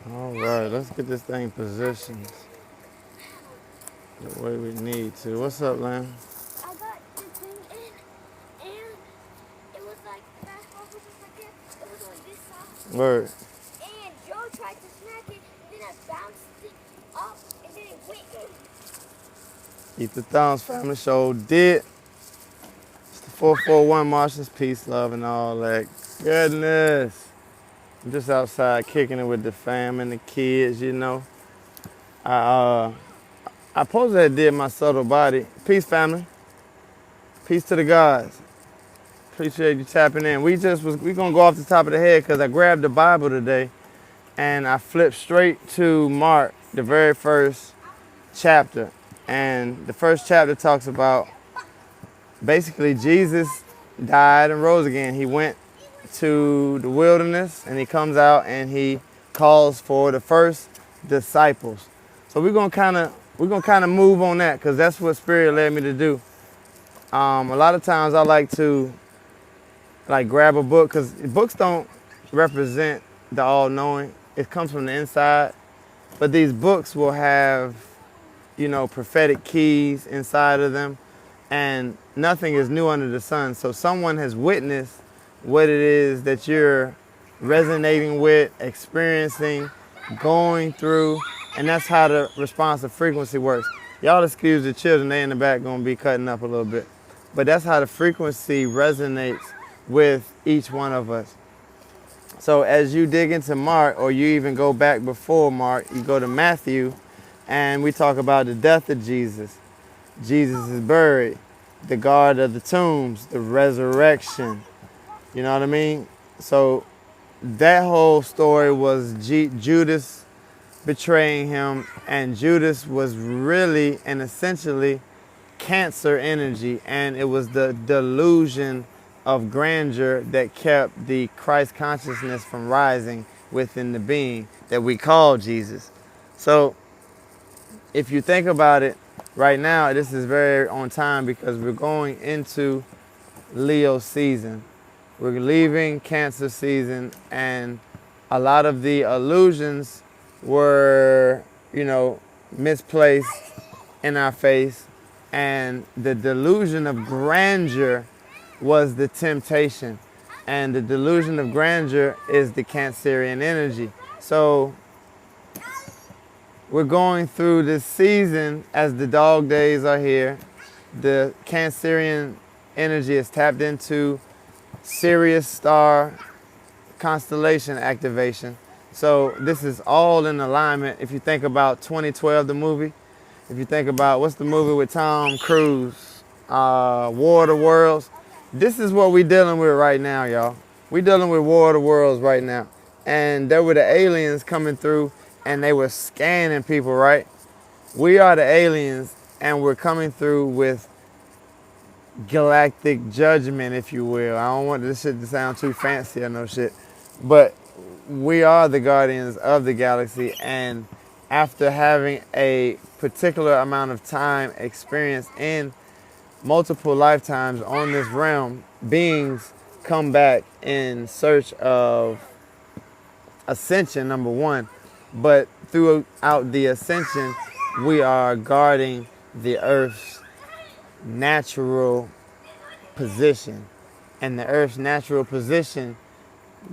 All right, let's get this thing positioned the way we need to. What's up, Lamb? I got the thing in, and it was like the basketball was just like that. It was on this side. Word. And Joe tried to smack it, and then I bounced it up, and then it went in. Eat the thumbs, family show did. It's the 441 Martians, peace, love, and all that goodness. I'm just outside kicking it with the fam and the kids, you know. I I supposed to have did my subtle body. Peace, family. Peace to the gods. Appreciate you tapping in. We gonna go off the top of the head because I grabbed the Bible today and I flipped straight to Mark, the very first chapter. And the first chapter talks about basically Jesus died and rose again. He went to the wilderness and he comes out and he calls for the first disciples. So we're gonna kind of move on that because that's what Spirit led me to do. A lot of times I like to grab a book because books don't represent the all-knowing. It comes from the inside, but these books will have, prophetic keys inside of them, and nothing is new under the sun. So someone has witnessed what it is that you're resonating with, experiencing, going through, and that's how the responsive frequency works. Y'all excuse the children, they in the back gonna be cutting up a little bit. But that's how the frequency resonates with each one of us. So as you dig into Mark, or you even go back before Mark, you go to Matthew, and we talk about the death of Jesus. Jesus is buried, the guard of the tombs, the resurrection. You know what I mean? So that whole story was Judas betraying him, and Judas was really and essentially Cancer energy, and it was the delusion of grandeur that kept the Christ consciousness from rising within the being that we call Jesus. So if you think about it right now, this is very on time because we're going into Leo season. We're leaving Cancer season, and a lot of the illusions were, misplaced in our face, and the delusion of grandeur was the temptation, and the delusion of grandeur is the Cancerian energy. So we're going through this season as the dog days are here. The Cancerian energy is tapped into Sirius star constellation activation. So this is all in alignment. If you think about 2012, the movie, if you think about what's the movie with Tom Cruise, War of the Worlds, this is what we're dealing with right now, y'all. We're dealing with War of the Worlds right now. And there were the aliens coming through and they were scanning people, right? We are the aliens and we're coming through with galactic judgment, if you will. I don't want this shit to sound too fancy or no shit, but we are the guardians of the galaxy, and after having a particular amount of time experience in multiple lifetimes on this realm, beings come back in search of ascension, number one, but throughout the ascension, we are guarding the Earth's natural position, and the Earth's natural position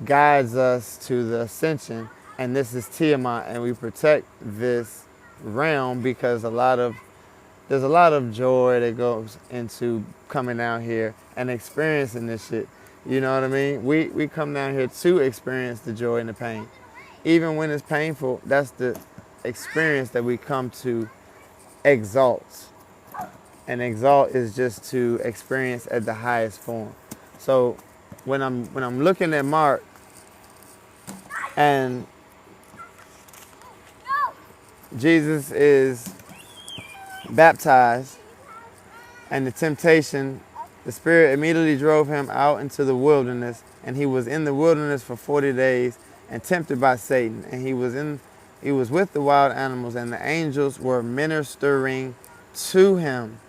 guides us to the ascension, and this is Tiamat, and we protect this realm because there's a lot of joy that goes into coming down here and experiencing this shit. You know what I mean? We come down here to experience the joy and the pain. Even when it's painful, that's the experience that we come to exalt. And exalt is just to experience at the highest form. So when I'm looking at Mark, and Jesus is baptized, and the temptation, the Spirit immediately drove him out into the wilderness, and he was in the wilderness for 40 days and tempted by Satan. And he was with the wild animals, and the angels were ministering to him.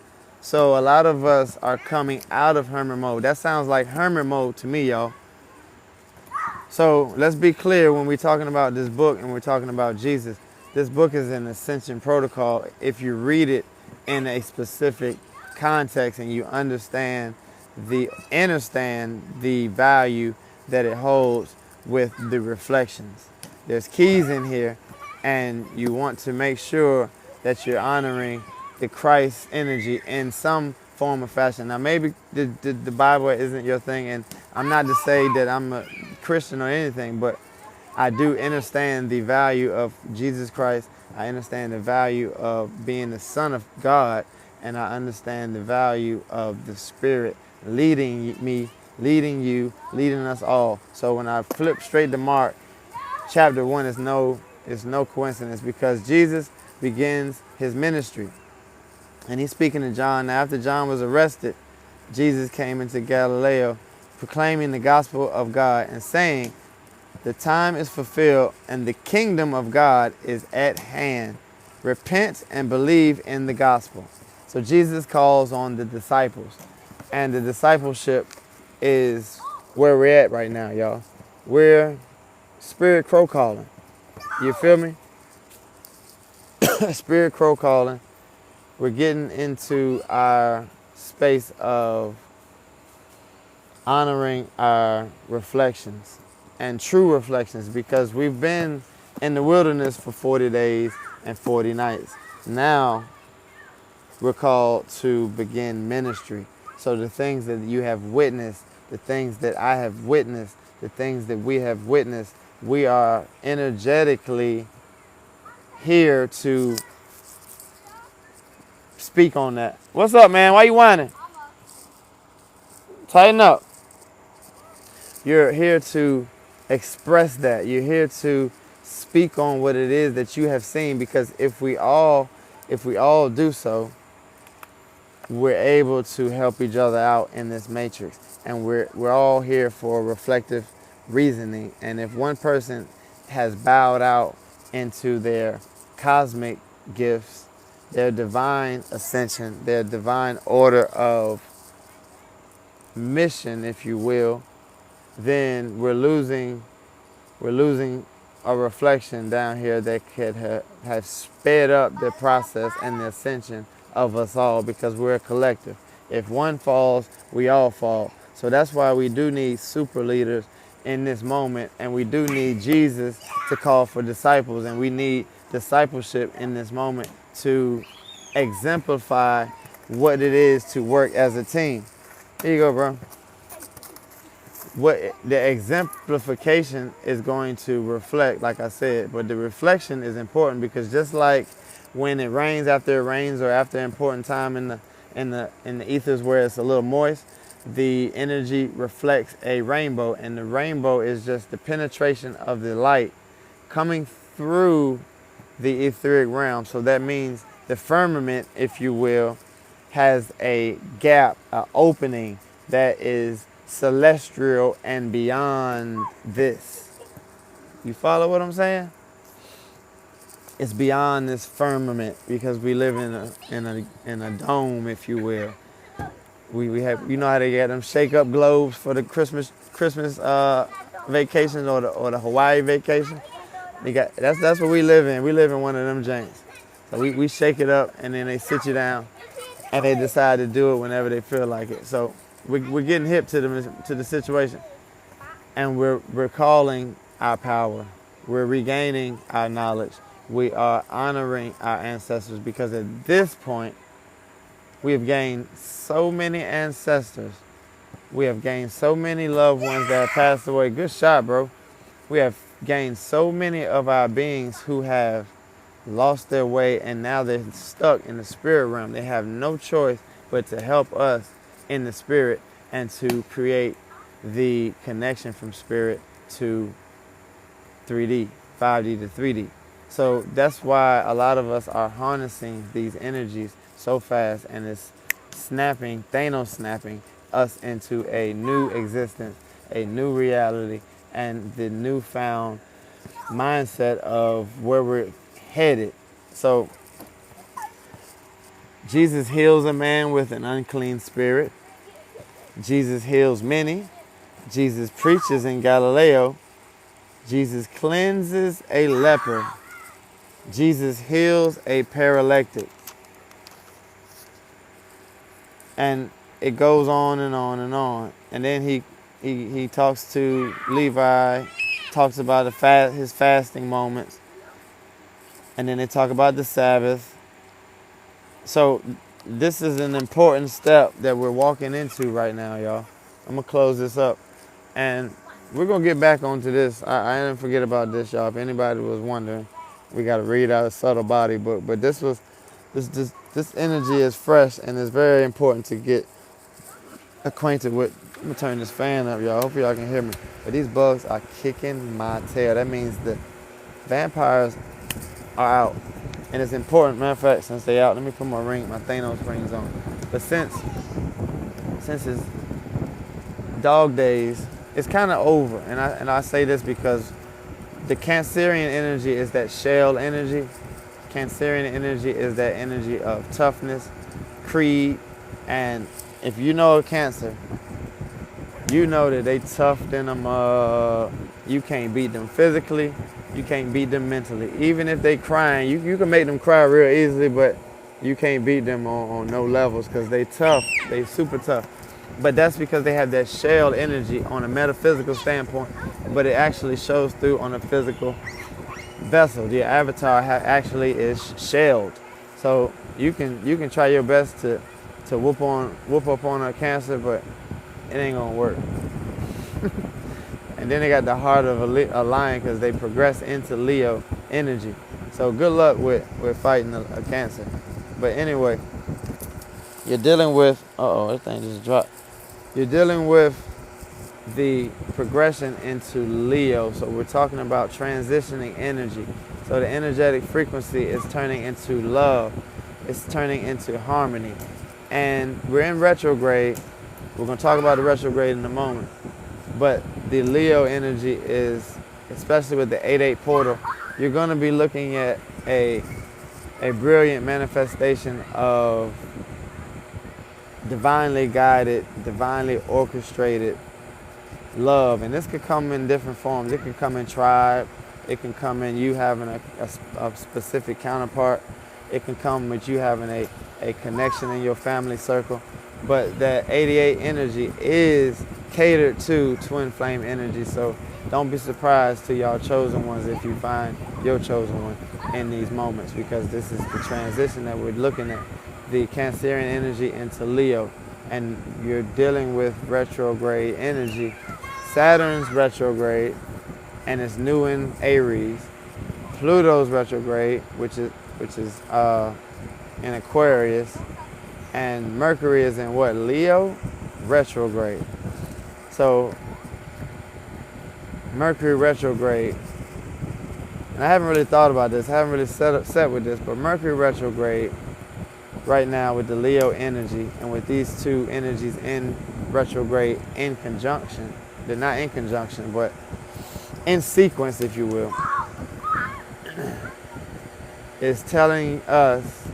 So a lot of us are coming out of hermit mode. That sounds like hermit mode to me, y'all. So let's be clear when we're talking about this book and we're talking about Jesus. This book is an ascension protocol. If you read it in a specific context and you understand the value that it holds with the reflections. There's keys in here, and you want to make sure that you're honoring the Christ energy in some form or fashion. Now, maybe the Bible isn't your thing, and I'm not to say that I'm a Christian or anything, but I do understand the value of Jesus Christ. I understand the value of being the Son of God, and I understand the value of the Spirit leading me, leading you, leading us all. So when I flip straight to Mark, chapter 1 is no coincidence, because Jesus begins his ministry. And he's speaking to John. Now, after John was arrested, Jesus came into Galilee proclaiming the gospel of God and saying, the time is fulfilled and the kingdom of God is at hand. Repent and believe in the gospel. So Jesus calls on the disciples. And the discipleship is where we're at right now, y'all. We're spirit crow calling. You feel me? Spirit crow calling. We're getting into our space of honoring our reflections and true reflections, because we've been in the wilderness for 40 days and 40 nights. Now we're called to begin ministry. So the things that you have witnessed, the things that I have witnessed, the things that we have witnessed, we are energetically here to speak on that. What's up, man? Why you whining? Tighten up. You're here to express that. You're here to speak on what it is that you have seen, because if we all do so, we're able to help each other out in this matrix. And we're all here for reflective reasoning. And if one person has bowed out into their cosmic gifts, their divine ascension, their divine order of mission, if you will, then we're losing a reflection down here that could have sped up the process and the ascension of us all, because we're a collective. If one falls, we all fall. So that's why we do need super leaders in this moment, and we do need Jesus to call for disciples, and we need discipleship in this moment to exemplify what it is to work as a team. Here you go, bro. What the exemplification is going to reflect, like I said, but the reflection is important, because just like when it rains, after it rains, or after an important time in the ethers where it's a little moist, the energy reflects a rainbow, and the rainbow is just the penetration of the light coming through the etheric realm. So that means the firmament, if you will, has a gap, an opening that is celestial and beyond this. You follow what I'm saying? It's beyond this firmament, because we live in a dome, if you will. We have, you know how they get them shake up globes for the Christmas vacations, or the Hawaii vacation. They got that's what we live in. We live in one of them janks. So we shake it up, and then they sit you down, and they decide to do it whenever they feel like it. So we're getting hip to the situation, and we're recalling our power. We're regaining our knowledge. We are honoring our ancestors, because at this point, we have gained so many ancestors. We have gained so many loved ones that have passed away. Good shot, bro. We have gained so many of our beings who have lost their way, and now they're stuck in the spirit realm. They have no choice but to help us in the spirit and to create the connection from spirit to 3D, 5D to 3D. So that's why a lot of us are harnessing these energies so fast, and it's snapping, Thanos snapping us into a new existence, a new reality, and the newfound mindset of where we're headed. So Jesus heals a man with an unclean spirit. Jesus heals many. Jesus preaches in Galilee. Jesus cleanses a leper. Jesus heals a paralytic. And it goes on and on and on. And then he talks to Levi, talks about his fasting moments. And then they talk about the Sabbath. So this is an important step that we're walking into right now, y'all. I'm going to close this up. And we're going to get back onto this. I didn't forget about this, y'all. If anybody was wondering, we got to read out a subtle body book. But this energy is fresh, and it's very important to get acquainted with. I'm going to turn this fan up, y'all. Hopefully y'all can hear me. But these bugs are kicking my tail. That means the vampires are out. And it's important, matter of fact, since they out, let me put my Thanos rings on. But since it's dog days, it's kind of over. And I say this because the Cancerian energy is that shell energy. Cancerian energy is that energy of toughness, creed, and if you know Cancer, you know that they tough than them. You can't beat them physically. You can't beat them mentally. Even if they crying, you can make them cry real easily, but you can't beat them on no levels because they tough. They super tough. But that's because they have that shell energy on a metaphysical standpoint, but it actually shows through on a physical vessel. The avatar actually is shelled. So you can try your best to whoop up on a Cancer, but it ain't gonna work. And then they got the heart of a lion because they progress into Leo energy. So good luck with fighting a Cancer. But anyway, you're dealing with, that thing just dropped. You're dealing with the progression into Leo. So we're talking about transitioning energy. So the energetic frequency is turning into love. It's turning into harmony. And we're in retrograde. We're going to talk about the retrograde in a moment. But the Leo energy is, especially with the 8-8 portal, you're going to be looking at a brilliant manifestation of divinely guided, divinely orchestrated love. And this could come in different forms. It can come in tribe. It can come in you having a specific counterpart. It can come with you having a connection in your family circle. But that 88 energy is catered to twin flame energy. So don't be surprised to y'all chosen ones if you find your chosen one in these moments, because this is the transition that we're looking at. The Cancerian energy into Leo, and you're dealing with retrograde energy. Saturn's retrograde, and it's new in Aries. Pluto's retrograde, which is in Aquarius, and Mercury is in what? Leo? Retrograde. So Mercury retrograde, and I haven't really thought about this, I haven't really set with this, but Mercury retrograde right now with the Leo energy and with these two energies in retrograde in conjunction, they're not in conjunction, but in sequence, if you will, is telling us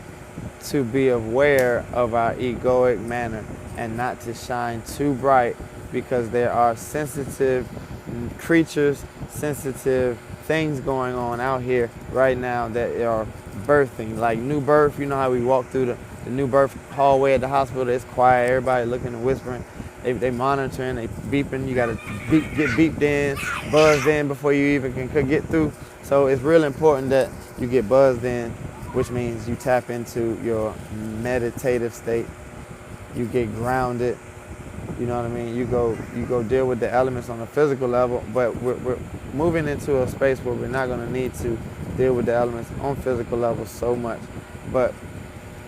to be aware of our egoic manner and not to shine too bright, because there are sensitive creatures, sensitive things going on out here right now that are birthing, like new birth. You know how we walk through the new birth hallway at the hospital, it's quiet, everybody looking and whispering, they monitoring, they beeping, you gotta get beeped in, buzzed in before you even can get through. So it's real important that you get buzzed in, which means you tap into your meditative state, you get grounded, you know what I mean? You go deal with the elements on a physical level, but we're moving into a space where we're not gonna need to deal with the elements on physical levels so much. But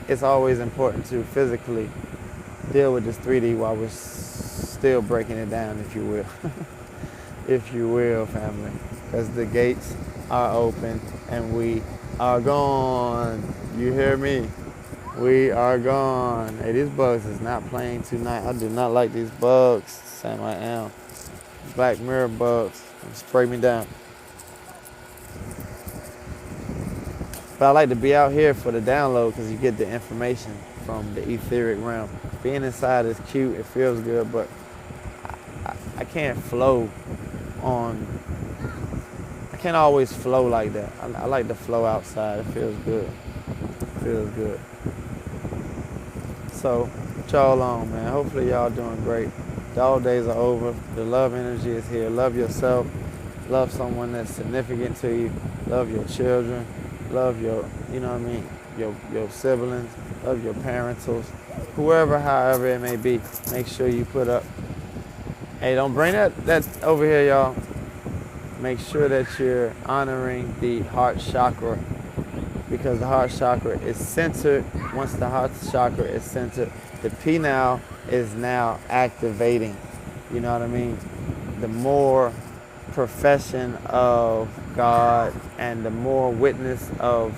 it's always important to physically deal with this 3D while we're still breaking it down, if you will. If you will, family. Because the gates are open and we are gone. You hear me? We are gone. Hey, these bugs is not playing tonight. I do not like these bugs. Sam, I am. Black mirror bugs. Spray me down. But I like to be out here for the download because you get the information from the etheric realm. Being inside is cute. It feels good, but I can't flow on I can't always flow like that. I like to flow outside. It feels good. It feels good. So, what y'all on, man? Hopefully y'all doing great. Dog days are over. The love energy is here. Love yourself. Love someone that's significant to you. Love your children. Love your, you know what I mean, your siblings. Love your parentals. Whoever, however it may be, make sure you put up. Hey, don't bring that over here, y'all. Make sure that you're honoring the heart chakra, because the heart chakra is centered. Once the heart chakra is centered, the pineal is now activating. You know what I mean? The more profession of God and the more witness of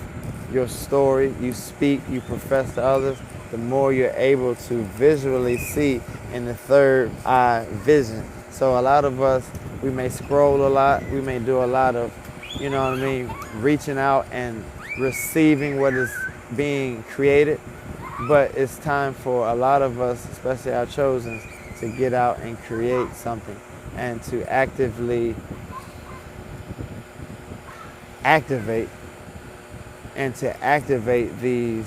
your story you speak, you profess to others, the more you're able to visually see in the third eye vision. So a lot of us, we may scroll a lot, we may do a lot of, you know what I mean, reaching out and receiving what is being created. But it's time for a lot of us, especially our chosens, to get out and create something and to actively activate these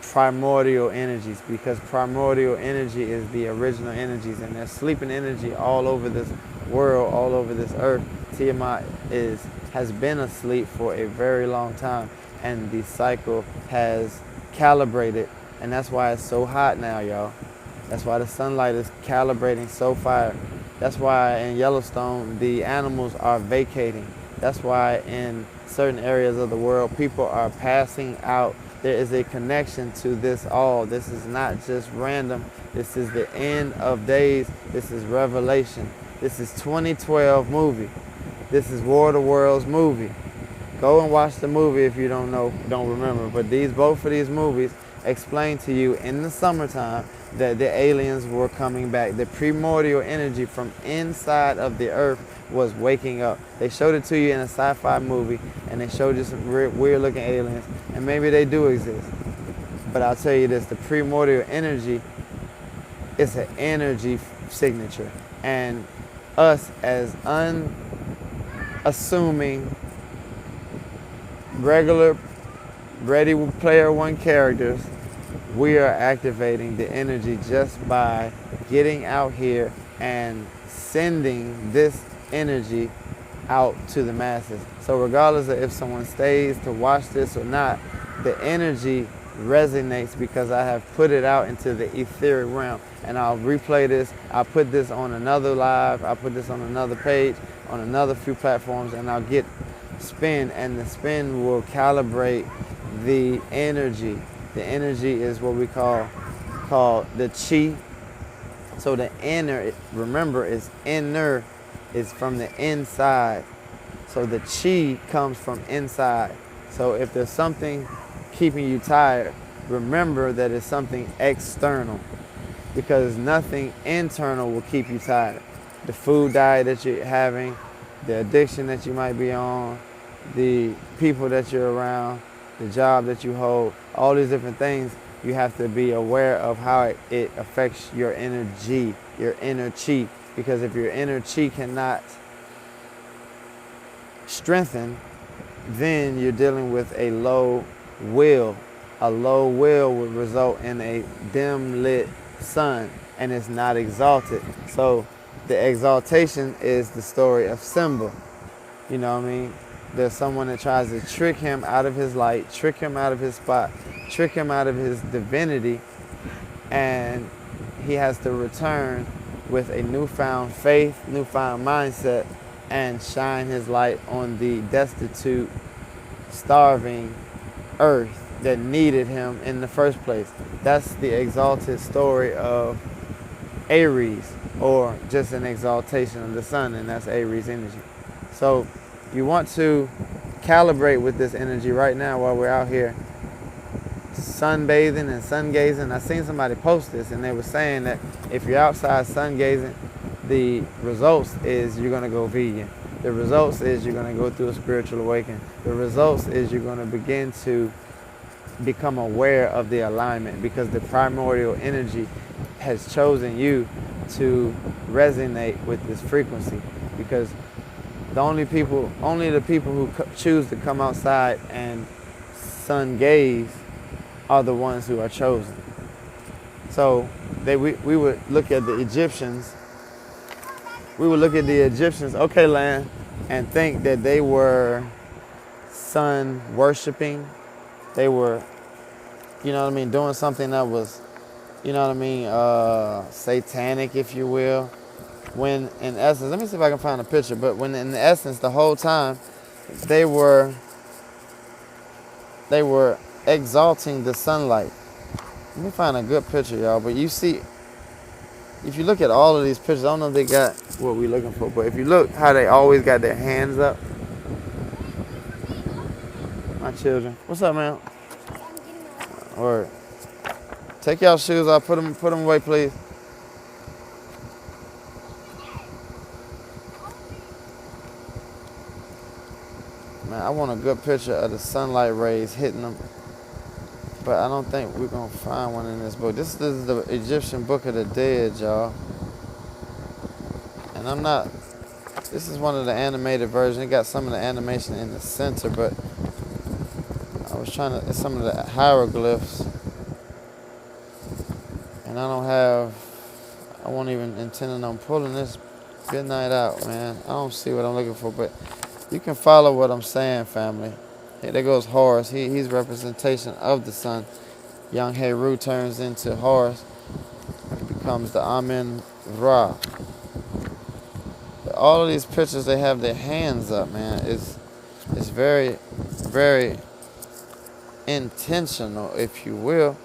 primordial energies, because primordial energy is the original energies, and there's sleeping energy all over this world, all over this earth. Tiamat has been asleep for a very long time, and the cycle has calibrated, and that's why it's so hot now, y'all. That's why the sunlight is calibrating so fire. That's why in Yellowstone the animals are vacating. That's why in certain areas of the world people are passing out. There is a connection to this all. This is not just random. This is the end of days. This is Revelation. This is 2012 movie. This is War of the Worlds movie. Go and watch the movie if you don't remember. But both of these movies explain to you in the summertime that the aliens were coming back. The primordial energy from inside of the earth was waking up. They showed it to you in a sci-fi movie, and they showed you some weird looking aliens, and maybe they do exist. But I'll tell you this, the primordial energy is an energy signature. And us as unassuming, regular, Ready Player One characters, we are activating the energy just by getting out here and sending this energy out to the masses. So regardless of if someone stays to watch this or not, the energy resonates because I have put it out into the etheric realm. And I'll replay this, I'll put this on another live, I'll put this on another page, on another few platforms, and I'll get spin, and the spin will calibrate the energy. The energy is what we call the chi. So the inner, remember, is inner, is from the inside. So the chi comes from inside. So if there's something keeping you tired, remember that it's something external, because nothing internal will keep you tired. The food diet that you're having, the addiction that you might be on, the people that you're around, the job that you hold, all these different things, you have to be aware of how it affects your energy, your inner chi. Because if your inner chi cannot strengthen, then you're dealing with a low will. A low will would result in a dim lit sun, and it's not exalted. So the exaltation is the story of Simba. You know what I mean? There's someone that tries to trick him out of his light, trick him out of his spot, trick him out of his divinity, and he has to return with a newfound faith, newfound mindset, and shine his light on the destitute, starving earth that needed him in the first place. That's the exalted story of Aries, or just an exaltation of the sun, and that's Aries energy. So you want to calibrate with this energy right now while we're out here sunbathing and sun gazing. I seen somebody post this, and they were saying that if you're outside sun gazing, the results is you're going to go vegan. The results is you're going to go through a spiritual awakening. The results is you're going to begin to become aware of the alignment, because the primordial energy has chosen you to resonate with this frequency. Because only the people who choose to come outside and sun gaze are the ones who are chosen. So we would look at the Egyptians. We would look at the Egyptians, okay, land, and think that they were sun worshiping. They were, you know what I mean, doing something that was, you know what I mean, satanic, if you will. When in essence, let me see if I can find a picture, but when in essence, the whole time, they were exalting the sunlight. Let me find a good picture, y'all. But you see, if you look at all of these pictures, I don't know if they got what we're looking for, but if you look how they always got their hands up. My children. What's up, man? Word. Take y'all shoes off. Put them away, please. Man, I want a good picture of the sunlight rays hitting them. But I don't think we're going to find one in this book. This is the Egyptian Book of the Dead, y'all. And this is one of the animated versions. It got some of the animation in the center, but I was trying to, it's some of the hieroglyphs. And I won't even intend on pulling this good night out, man. I don't see what I'm looking for, but you can follow what I'm saying, family. Hey, there goes Horus. He's representation of the sun. Young Heru turns into Horus. He becomes the Amen Ra. But all of these pictures, they have their hands up, man. It's very, very intentional, if you will.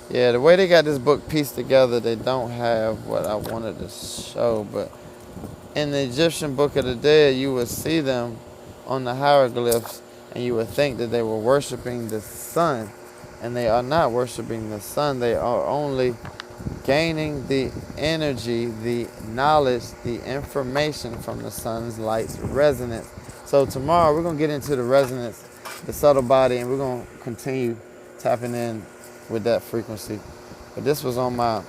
Yeah, the way they got this book pieced together, they don't have what I wanted to show, but in the Egyptian Book of the Dead, you would see them on the hieroglyphs, and you would think that they were worshiping the sun, and they are not worshiping the sun. They are only gaining the energy, the knowledge, the information from the sun's light's resonance. So tomorrow we're going to get into the resonance, the subtle body, and we're going to continue tapping in with that frequency. But this was on my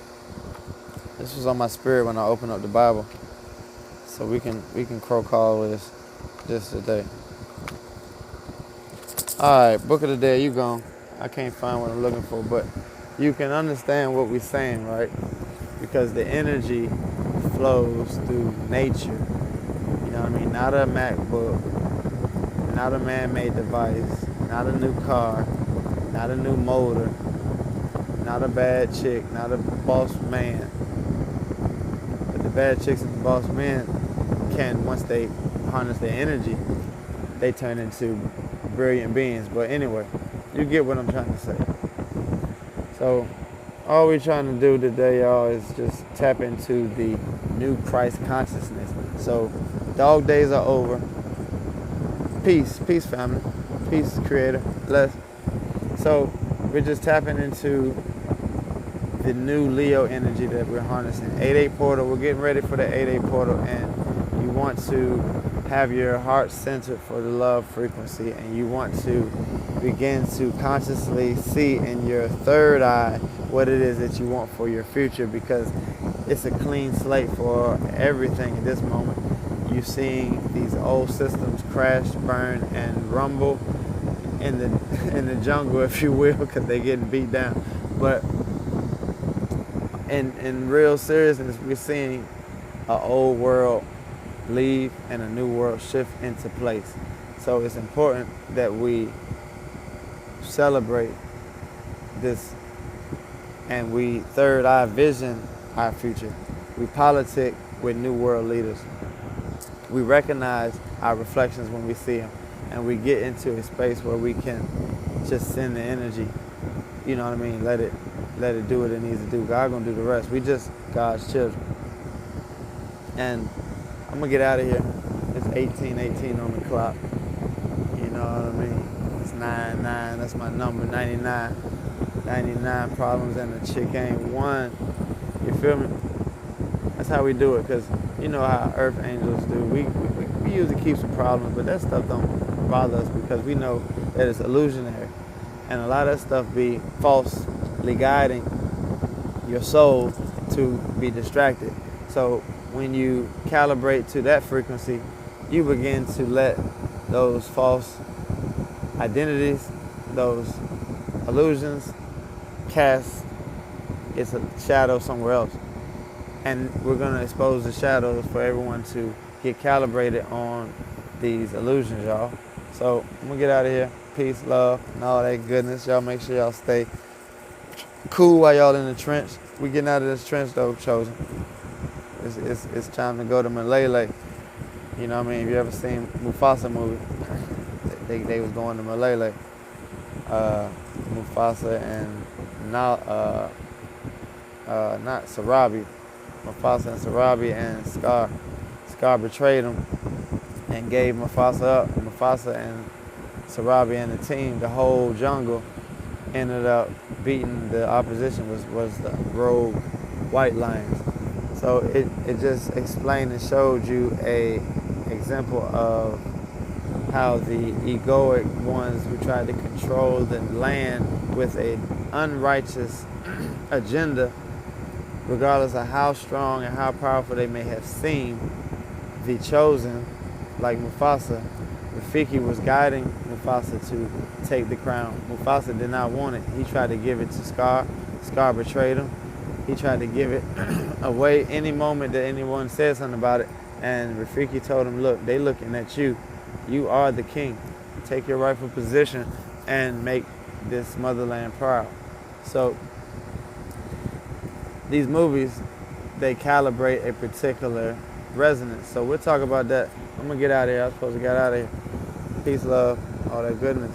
spirit when I opened up the Bible. So we can croak all of this today. Alright, Book of the Dead, you gone. I can't find what I'm looking for, but you can understand what we're saying, right? Because the energy flows through nature. You know what I mean? Not a MacBook, not a man-made device, not a new car, not a new motor, not a bad chick, not a boss man. But the bad chicks and the boss men can, once they harness their energy, they turn into brilliant beings. But anyway, you get what I'm trying to say. So all we're trying to do today, y'all, is just tap into the new Christ consciousness. So dog days are over. Peace, family. Peace, creator. Bless. So we're just tapping into the new Leo energy that we're harnessing. 8-8 portal. We're getting ready for the 8-8 portal, and you want to have your heart centered for the love frequency, and you want to begin to consciously see in your third eye what it is that you want for your future, because it's a clean slate for everything at this moment. You're seeing these old systems crash, burn, and rumble in the jungle, if you will, because they're getting beat down. But in real seriousness, we're seeing an old world leave and a new world shift into place. So it's important that we celebrate this, and we third eye vision our future. We politic with new world leaders. We recognize our reflections when we see them, and we get into a space where we can just send the energy. You know what I mean? Let it do what it needs to do. God gonna do the rest. We just God's children. And I'm gonna get out of here. It's 18:18 on the clock. You know what I mean? It's 99. That's my number. 99. 99 problems and a chick ain't one. You feel me? That's how we do it. Cause you know how earth angels do. We usually keep some problems, but that stuff don't bother us because we know that it's illusionary, and a lot of that stuff be falsely guiding your soul to be distracted. So when you calibrate to that frequency, you begin to let those false identities, those illusions, cast its a shadow somewhere else. And we're going to expose the shadows for everyone to get calibrated on these illusions, y'all. So I'm going to get out of here. Peace, love, and all that goodness. Y'all make sure y'all stay cool while y'all in the trench. We getting out of this trench, though, Chosen. It's time to go to Moordreamzllc. You know what I mean? If you ever seen Mufasa movie, they was going to Moordreamzllc. Mufasa and not Sarabi. Mufasa and Sarabi and Scar. Scar betrayed him and gave Mufasa up. Mufasa and Sarabi and the team, the whole jungle, ended up beating the opposition was the rogue white lions. So it just explained and showed you a example of how the egoic ones who tried to control the land with an unrighteous agenda, regardless of how strong and how powerful they may have seemed, the chosen, like Mufasa, Rafiki was guiding Mufasa to take the crown. Mufasa did not want it. He tried to give it to Scar. Scar betrayed him. He tried to give it away any moment that anyone said something about it. And Rafiki told him, look, they looking at you. You are the king. Take your rightful position and make this motherland proud. So these movies, they calibrate a particular resonance. So we'll talk about that. I'm going to get out of here. I was supposed to get out of here. Peace, love, all that goodness.